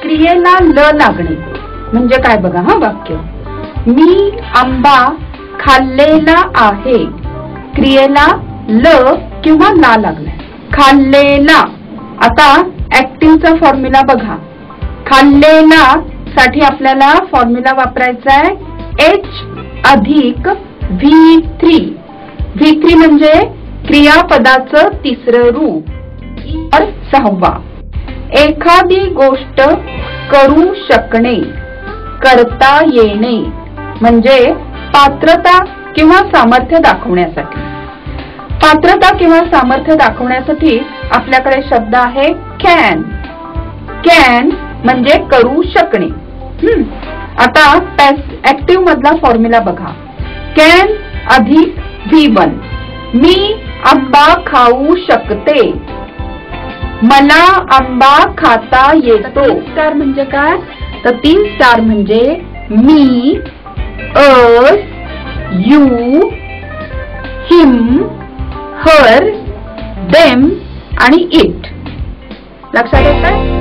क्रियेला ल लागणे म्हणजे काय बघा हा वाक्य. मी आंबा खाल्लेला आहे. क्रियेला ल किंवा ला लागलाय. खाल्लेला. आता ऍक्टिव्हचा फॉर्म्युला बघा. खाल्लेला साठी आपल्याला फॉर्म्युला वापरायचा आहे H अधिक V3. V3 म्हणजे क्रियापदाचं तिसरं रूप. तर 6वा. एखादी गोष्ट करू शकणे, करता येणे म्हणजे पात्रता किंवा सामर्थ्य दाखवण्यासाठी. पात्रता किंवा सामर्थ्य दाखवण्यासाठी आपल्याकडे शब्द आहे कॅन. कॅन म्हणजे करू शकणे. आता ऍक्टिव्ह मधला फॉर्म्युला बघा. कॅन अधिक V1. मी आंबा खाऊ शकते. मला आंबा खाता येतो. स्टार म्हणजे काय? तर 3 स्टार म्हणजे मी, अस, यू, हिम, हर, देम आणि इट. लक्षात येतंय?